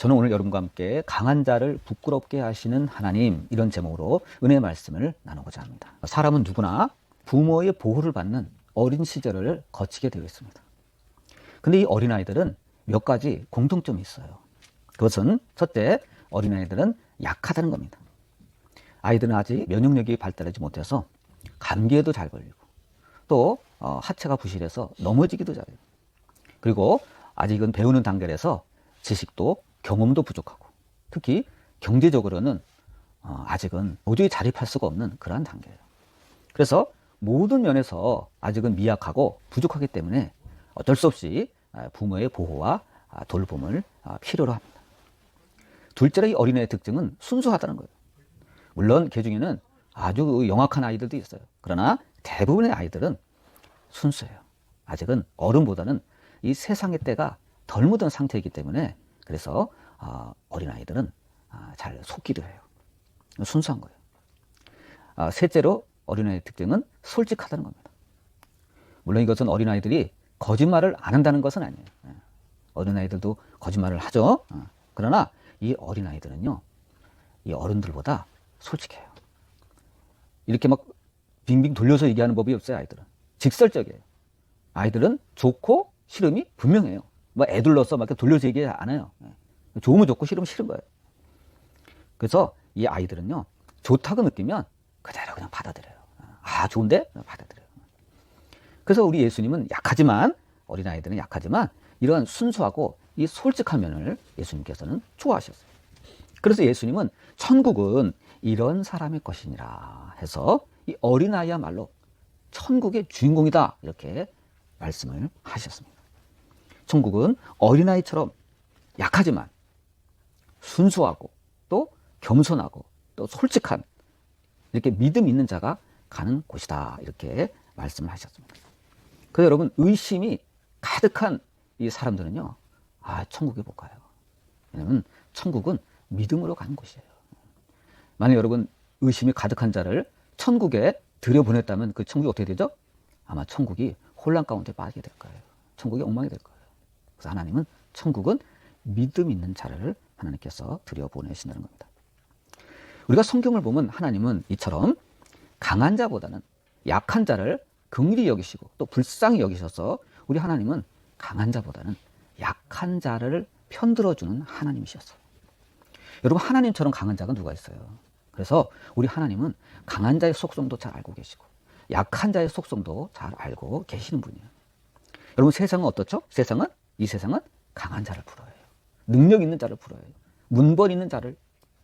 저는 오늘 여러분과 함께 강한 자를 부끄럽게 하시는 하나님, 이런 제목으로 은혜의 말씀을 나누고자 합니다. 사람은 누구나 부모의 보호를 받는 어린 시절을 거치게 되어 있습니다. 근데 이 어린아이들은 몇 가지 공통점이 있어요. 그것은 첫째, 어린아이들은 약하다는 겁니다. 아이들은 아직 면역력이 발달하지 못해서 감기에도 잘 걸리고 또 하체가 부실해서 넘어지기도 잘해요. 그리고 아직은 배우는 단계라서 지식도 경험도 부족하고 특히 경제적으로는 아직은 도저히 자립할 수가 없는 그러한 단계예요. 그래서 모든 면에서 아직은 미약하고 부족하기 때문에 어쩔 수 없이 부모의 보호와 돌봄을 필요로 합니다. 둘째로 이 어린애의 특징은 순수하다는 거예요. 물론 그 중에는 아주 영악한 아이들도 있어요. 그러나 대부분의 아이들은 순수해요. 아직은 어른보다는 이 세상의 때가 덜 묻은 상태이기 때문에 그래서 어린아이들은 잘 속기도 해요. 순수한 거예요. 셋째로 어린아이의 특징은 솔직하다는 겁니다. 물론 이것은 어린아이들이 거짓말을 안 한다는 것은 아니에요. 어린아이들도 거짓말을 하죠. 그러나 이 어린아이들은요, 이 어른들보다 솔직해요. 이렇게 막 빙빙 돌려서 얘기하는 법이 없어요. 아이들은 직설적이에요. 아이들은 좋고 싫음이 분명해요. 뭐 애둘러서 막 돌려서 얘기 안 해요. 좋으면 좋고 싫으면 싫은 거예요. 그래서 이 아이들은요, 좋다고 느끼면 그대로 그냥 받아들여요. 좋은데? 받아들여요. 그래서 우리 예수님은 약하지만, 어린아이들은 약하지만 이러한 순수하고 이 솔직한 면을 예수님께서는 좋아하셨어요. 그래서 예수님은 천국은 이런 사람의 것이니라 해서 이 어린아이야말로 천국의 주인공이다, 이렇게 말씀을 하셨습니다. 천국은 어린아이처럼 약하지만 순수하고 또 겸손하고 또 솔직한, 이렇게 믿음 있는 자가 가는 곳이다, 이렇게 말씀을 하셨습니다. 그래서 여러분, 의심이 가득한 이 사람들은요, 천국에 못 가요. 왜냐하면 천국은 믿음으로 가는 곳이에요. 만약 여러분 의심이 가득한 자를 천국에 들여보냈다면 그 천국이 어떻게 되죠? 아마 천국이 혼란 가운데 빠지게 될 거예요. 천국이 엉망이 될 거예요. 그래서 하나님은 천국은 믿음 있는 자를 하나님께서 들여보내신다는 겁니다. 우리가 성경을 보면 하나님은 이처럼 강한 자보다는 약한 자를 긍휼히 여기시고 또 불쌍히 여기셔서 우리 하나님은 강한 자보다는 약한 자를 편들어주는 하나님이셨어요. 여러분, 하나님처럼 강한 자가 누가 있어요? 그래서 우리 하나님은 강한 자의 속성도 잘 알고 계시고 약한 자의 속성도 잘 알고 계시는 분이에요. 여러분, 세상은 어떻죠? 이 세상은 강한 자를 부러워해요. 능력 있는 자를 부러워해요. 문벌 있는 자를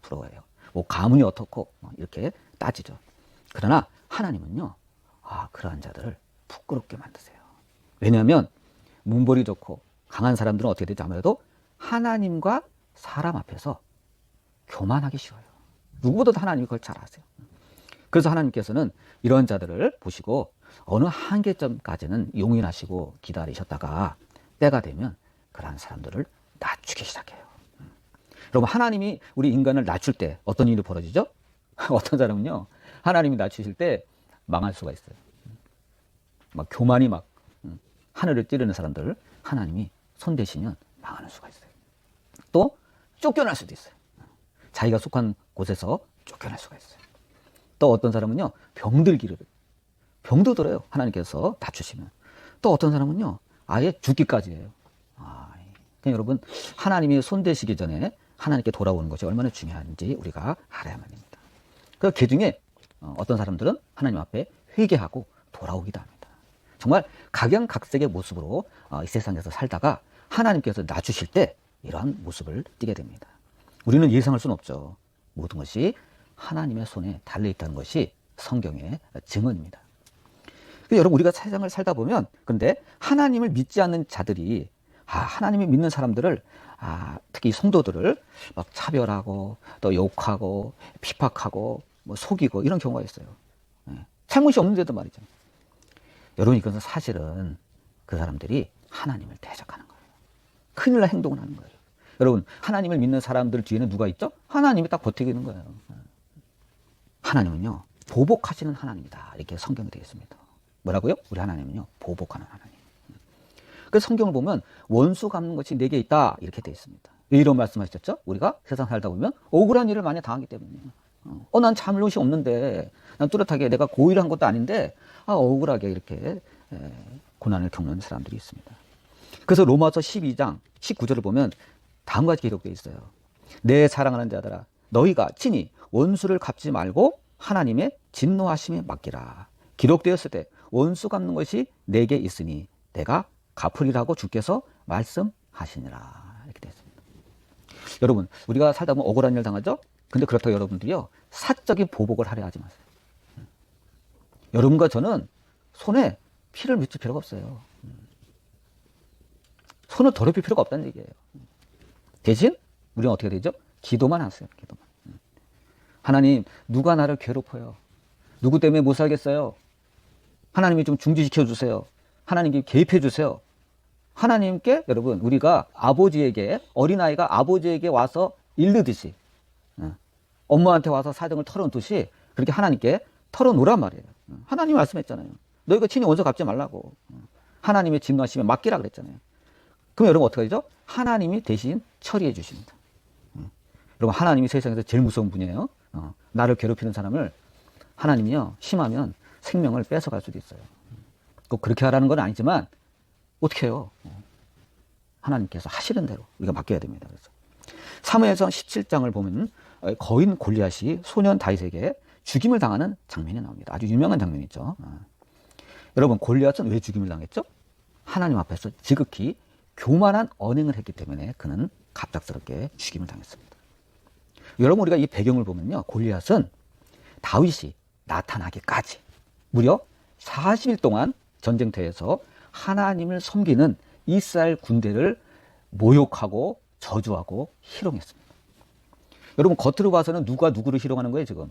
부러워해요. 뭐 가문이 어떻고 이렇게 따지죠. 그러나 하나님은요, 그러한 자들을 부끄럽게 만드세요. 왜냐하면 문벌이 좋고 강한 사람들은 어떻게 되죠? 아무래도 하나님과 사람 앞에서 교만하기 쉬워요. 누구보다도 하나님이 그걸 잘 아세요. 그래서 하나님께서는 이런 자들을 보시고 어느 한계점까지는 용인하시고 기다리셨다가 때가 되면 그러한 사람들을 낮추기 시작해요. 여러분, 하나님이 우리 인간을 낮출 때 어떤 일이 벌어지죠? 어떤 사람은요, 하나님이 낮추실 때 망할 수가 있어요. 막 교만이 막 하늘을 찌르는 사람들 하나님이 손대시면 망하는 수가 있어요. 또 쫓겨날 수도 있어요. 자기가 속한 곳에서 쫓겨날 수가 있어요. 또 어떤 사람은요, 병도 들어요. 하나님께서 낮추시면. 또 어떤 사람은요, 아예 죽기까지 해요. 그러니까 여러분, 하나님이 손대시기 전에 하나님께 돌아오는 것이 얼마나 중요한지 우리가 알아야만 합니다. 그 중에 어떤 사람들은 하나님 앞에 회개하고 돌아오기도 합니다. 정말 각양각색의 모습으로 이 세상에서 살다가 하나님께서 낮추실 때 이러한 모습을 띠게 됩니다. 우리는 예상할 수는 없죠. 모든 것이 하나님의 손에 달려있다는 것이 성경의 증언입니다. 여러분, 우리가 세상을 살다 보면 근데 하나님을 믿지 않는 자들이 하나님을 믿는 사람들을 특히 성도들을 막 차별하고 또 욕하고 핍박하고 뭐 속이고 이런 경우가 있어요. 잘못이 없는데도 말이죠. 여러분, 이것은 사실은 그 사람들이 하나님을 대적하는 거예요. 큰일 날 행동을 하는 거예요. 여러분, 하나님을 믿는 사람들 뒤에는 누가 있죠? 하나님이 딱 버티고 거예요. 하나님은요, 보복하시는 하나님이다, 이렇게 성경에 되어 있습니다. 뭐라고요? 우리 하나님은요, 보복하는 하나님. 그래서 성경을 보면 원수 갚는 것이 내게 있다, 이렇게 되어 있습니다. 왜 이런 말씀하셨죠? 우리가 세상 살다 보면 억울한 일을 많이 당하기 때문이에요. 난 잘못이 없는데, 난 뚜렷하게 내가 고의를 한 것도 아닌데, 억울하게 이렇게 고난을 겪는 사람들이 있습니다. 그래서 로마서 12장 19절을 보면 다음과 같이 기록되어 있어요. 내 사랑하는 자들아, 너희가 친히 원수를 갚지 말고 하나님의 진노하심에 맡기라. 기록되었을 때 원수 갚는 것이 내게 있으니 내가 갚으리라고 주께서 말씀하시니라. 이렇게 되어 있습니다. 여러분, 우리가 살다 보면 억울한 일 당하죠? 근데 그렇다고 여러분들이요, 사적인 보복을 하려 하지 마세요. 여러분과 저는 손에 피를 묻힐 필요가 없어요. 손을 더럽힐 필요가 없다는 얘기예요. 대신 우리는 어떻게 되죠? 기도만 하세요. 기도만. 하나님, 누가 나를 괴롭혀요? 누구 때문에 못 살겠어요? 하나님이 좀 중지시켜 주세요. 하나님께 개입해 주세요. 하나님께, 여러분, 우리가 아버지에게, 어린아이가 아버지에게 와서 일르듯이, 엄마한테 와서 사정을 털어놓듯이 그렇게 하나님께 털어놓으란 말이에요. 하나님이 말씀했잖아요. 너희가 친히 원수 갚지 말라고. 하나님의 진노하심에 맡기라 그랬잖아요. 그럼 여러분 어떻게 하죠? 하나님이 대신 처리해 주십니다. 여러분, 하나님이 세상에서 제일 무서운 분이에요. 나를 괴롭히는 사람을 하나님이요, 심하면 생명을 뺏어갈 수도 있어요. 꼭 그렇게 하라는 건 아니지만 어떻게 해요? 하나님께서 하시는 대로 우리가 맡겨야 됩니다. 그래서 사무엘상 17장을 보면 거인 골리앗이 소년 다윗에게 죽임을 당하는 장면이 나옵니다. 아주 유명한 장면이죠. 여러분, 골리앗은 왜 죽임을 당했죠? 하나님 앞에서 지극히 교만한 언행을 했기 때문에 그는 갑작스럽게 죽임을 당했습니다. 여러분, 우리가 이 배경을 보면요, 골리앗은 다윗이 나타나기까지 무려 40일 동안 전쟁터에서 하나님을 섬기는 이스라엘 군대를 모욕하고 저주하고 희롱했습니다. 여러분, 겉으로 봐서는 누가 누구를 희롱하는 거예요, 지금?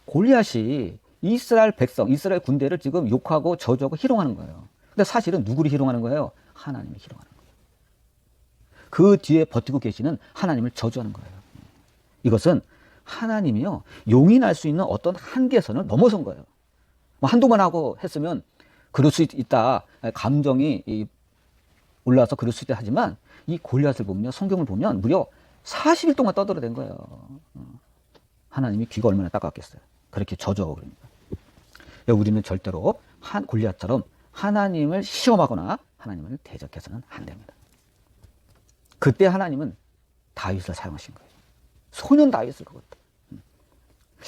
골리앗이 이스라엘 백성, 이스라엘 군대를 지금 욕하고 저주하고 희롱하는 거예요. 근데 사실은 누구를 희롱하는 거예요? 하나님을 희롱하는 거예요. 그 뒤에 버티고 계시는 하나님을 저주하는 거예요. 이것은 하나님이요, 용인할 수 있는 어떤 한계선을 넘어선 거예요. 뭐 한두번 하고 했으면 그럴 수 있다. 감정이 올라와서 그럴 수 있다 하지만 이 골리앗을 보면요, 성경을 보면 무려 40일 동안 떠들어댄 거예요. 하나님이 귀가 얼마나 따갑겠어요. 그렇게 저주하고 그럽니다. 우리는 절대로 골리앗처럼 하나님을 시험하거나 하나님을 대적해서는 안 됩니다. 그때 하나님은 다윗을 사용하신 거예요. 소년 다윗을, 그것도.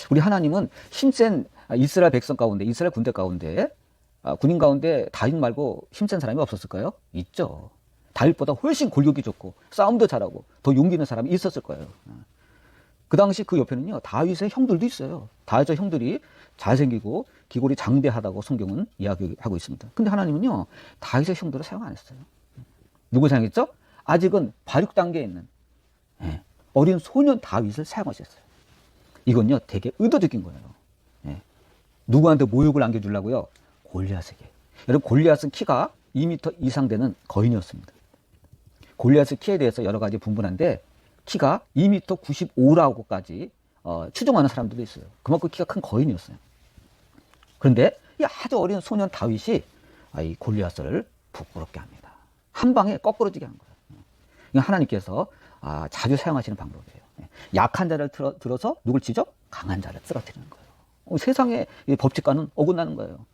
우리 하나님은 힘센 이스라엘 백성 가운데, 이스라엘 군대 가운데, 군인 가운데 다윗 말고 힘센 사람이 없었을까요? 있죠. 다윗보다 훨씬 골격이 좋고 싸움도 잘하고 더 용기 있는 사람이 있었을 거예요. 그 당시 그 옆에는요, 다윗의 형들도 있어요. 다윗의 형들이 잘생기고 기골이 장대하다고 성경은 이야기하고 있습니다. 근데 하나님은요, 다윗의 형들을 사용 안 했어요. 누구 사용했죠? 아직은 발육 단계에 있는 어린 소년 다윗을 사용하셨어요. 이건요, 되게 의도적인 거예요. 누구한테 모욕을 안겨주려고요? 골리앗에게. 여러분, 골리앗은 키가 2m 이상 되는 거인이었습니다. 골리앗의 키에 대해서 여러 가지 분분한데 키가 2m 95라고까지 추정하는 사람들도 있어요. 그만큼 키가 큰 거인이었어요. 그런데 이 아주 어린 소년 다윗이 이 골리앗을 부끄럽게 합니다. 한 방에 거꾸러지게 한 거예요. 하나님께서 자주 사용하시는 방법이에요. 약한 자를 들어서 누굴 치죠? 강한 자를 쓰러뜨리는 거예요. 세상의 법칙과는 어긋나는 거예요.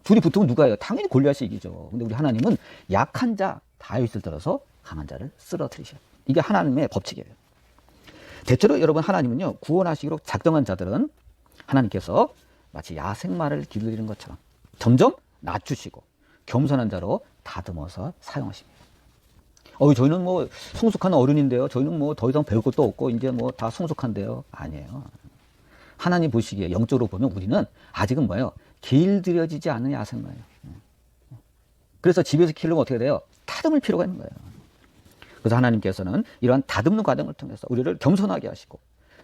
둘이 붙으면 누가 해요? 당연히 골리앗이 이기죠. 근데 우리 하나님은 약한 자 다윗을 들어서 강한 자를 쓰러뜨리셔요. 이게 하나님의 법칙이에요. 대체로 여러분, 하나님은요, 구원하시기로 작정한 자들은 하나님께서 마치 야생마를 기르는 것처럼 점점 낮추시고 겸손한 자로 다듬어서 사용하십니다. 저희는 뭐 성숙한 어른인데요. 저희는 뭐 더 이상 배울 것도 없고 이제 뭐 다 성숙한데요. 아니에요. 하나님 보시기에 영적으로 보면 우리는 아직은 뭐예요? 길들여지지 않은 야생마예요. 그래서 집에서 키우려면 어떻게 돼요? 다듬을 필요가 있는 거예요. 그래서 하나님께서는 이러한 다듬는 과정을 통해서 우리를 겸손하게 하시고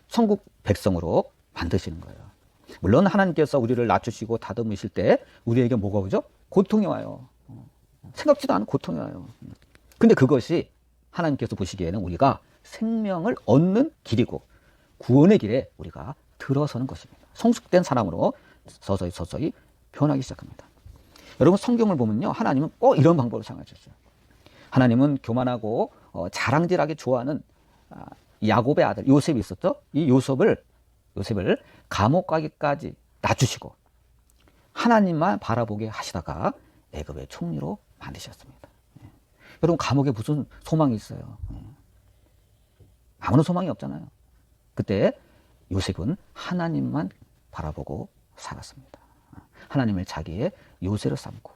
천국 백성으로 만드시는 거예요. 물론 하나님께서 우리를 낮추시고 다듬으실 때 우리에게 뭐가 오죠? 고통이 와요. 생각지도 않은 고통이 와요. 근데 그것이 하나님께서 보시기에는 우리가 생명을 얻는 길이고 구원의 길에 우리가 들어서는 것입니다. 성숙된 사람으로 서서히 변하기 시작합니다. 여러분, 성경을 보면요, 하나님은 꼭 이런 방법을 사용하셨어요. 하나님은 교만하고 자랑질하기 좋아하는 야곱의 아들 요셉이 있었죠. 이 요셉을 감옥 가기까지 낮추시고 하나님만 바라보게 하시다가 애굽의 총리로 만드셨습니다. 여러분, 감옥에 무슨 소망이 있어요? 아무런 소망이 없잖아요. 그때 요셉은 하나님만 바라보고 살았습니다. 하나님을 자기의 요새로 삼고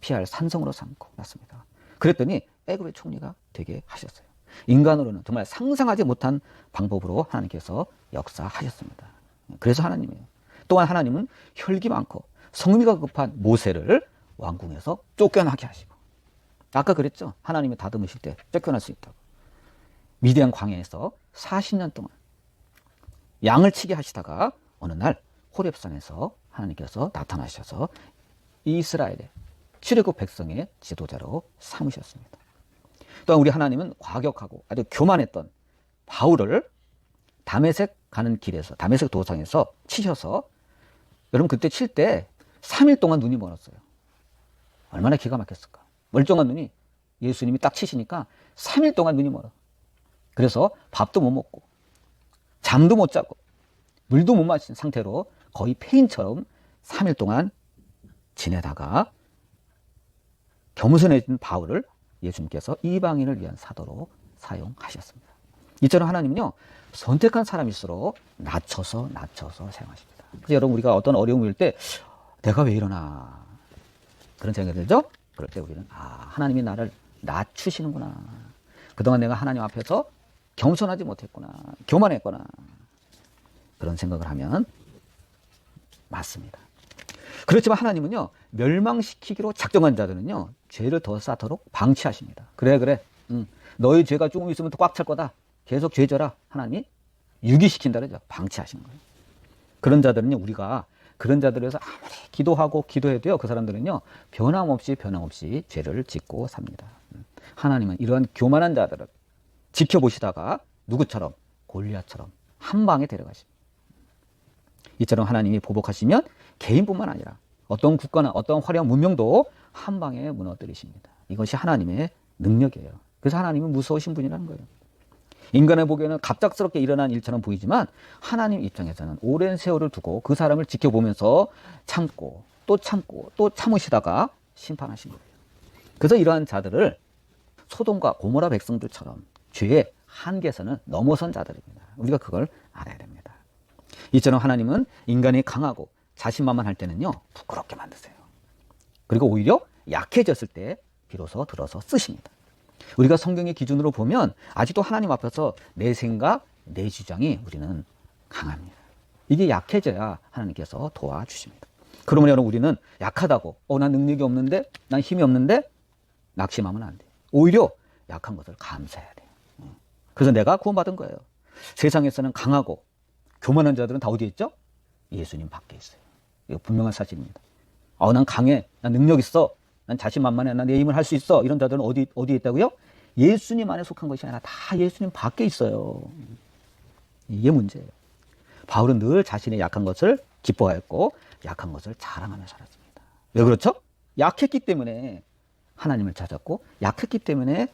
피할 산성으로 삼고 났습니다. 그랬더니 애굽의 총리가 되게 하셨어요. 인간으로는 정말 상상하지 못한 방법으로 하나님께서 역사하셨습니다. 그래서 하나님이에요. 또한 하나님은 혈기 많고 성미가 급한 모세를 왕궁에서 쫓겨나게 하시고, 아까 그랬죠? 하나님이 다듬으실 때 쫓겨날 수 있다고. 미디안 광야에서 40년 동안 양을 치게 하시다가 어느 날 호렙산에서 하나님께서 나타나셔서 이스라엘의 출애굽 백성의 지도자로 삼으셨습니다. 또한 우리 하나님은 과격하고 아주 교만했던 바울을 다메섹 가는 길에서, 다메섹 도상에서 치셔서, 여러분 그때 칠 때 3일 동안 눈이 멀었어요. 얼마나 기가 막혔을까. 멀쩡한 눈이, 예수님이 딱 치시니까 3일 동안 눈이 멀어. 그래서 밥도 못 먹고 잠도 못 자고 물도 못 마신 상태로 거의 폐인처럼 3일 동안 지내다가 겸손해진 바울을 예수님께서 이방인을 위한 사도로 사용하셨습니다. 이처럼 하나님은요, 선택한 사람일수록 낮춰서 사용하십니다. 그래서 여러분, 우리가 어떤 어려움이 올 때 내가 왜 이러나 그런 생각이 들죠? 그럴 때 우리는 하나님이 나를 낮추시는구나. 그동안 내가 하나님 앞에서 겸손하지 못했구나, 교만했구나, 그런 생각을 하면 맞습니다. 그렇지만 하나님은요, 멸망시키기로 작정한 자들은요, 죄를 더 쌓도록 방치하십니다. 그래, 너희 죄가 조금 있으면 더 꽉 찰 거다, 계속 죄 져라. 하나님이 유기시킨다 그러죠. 방치하시는 거예요. 그런 자들은요, 우리가 그런 자들에서 아무리 기도하고 기도해도요, 그 사람들은요, 변함없이 죄를 짓고 삽니다. 하나님은 이러한 교만한 자들을 지켜보시다가 누구처럼? 골리앗처럼 한 방에 데려가십니다. 이처럼 하나님이 보복하시면 개인뿐만 아니라 어떤 국가나 어떤 화려한 문명도 한 방에 무너뜨리십니다. 이것이 하나님의 능력이에요. 그래서 하나님은 무서우신 분이라는 거예요. 인간의 보기에는 갑작스럽게 일어난 일처럼 보이지만 하나님 입장에서는 오랜 세월을 두고 그 사람을 지켜보면서 참고 또 참으시다가 심판하신 거예요. 그래서 이러한 자들을 소돔과 고모라 백성들처럼 죄의 한계선을 넘어선 자들입니다. 우리가 그걸 알아야 됩니다. 이처럼 하나님은 인간이 강하고 자신만만할 때는요, 부끄럽게 만드세요. 그리고 오히려 약해졌을 때 비로소 들어서 쓰십니다. 우리가 성경의 기준으로 보면 아직도 하나님 앞에서 내 생각, 내 주장이 우리는 강합니다. 이게 약해져야 하나님께서 도와주십니다. 그러면 여러분, 우리는 약하다고 난 능력이 없는데, 난 힘이 없는데 낙심하면 안 돼요. 오히려 약한 것을 감사해야 돼요. 그래서 내가 구원받은 거예요. 세상에서는 강하고 교만한 자들은 다 어디에 있죠? 예수님 밖에 있어요. 이거 분명한 사실입니다. 난 강해, 난 능력 있어, 난 자신만만해, 난 내 힘을 할 수 있어, 이런 자들은 어디에 있다고요? 예수님 안에 속한 것이 아니라 다 예수님 밖에 있어요. 이게 문제예요. 바울은 늘 자신의 약한 것을 기뻐하였고 약한 것을 자랑하며 살았습니다. 왜 그렇죠? 약했기 때문에 하나님을 찾았고, 약했기 때문에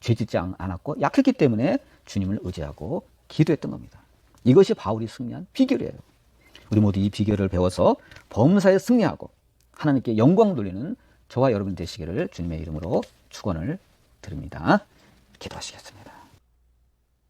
죄짓지 않았고, 약했기 때문에 주님을 의지하고 기도했던 겁니다. 이것이 바울이 승리한 비결이에요. 우리 모두 이 비결을 배워서 범사에 승리하고 하나님께 영광 돌리는 저와 여러분 되시기를 주님의 이름으로 축원을 드립니다. 기도하시겠습니다.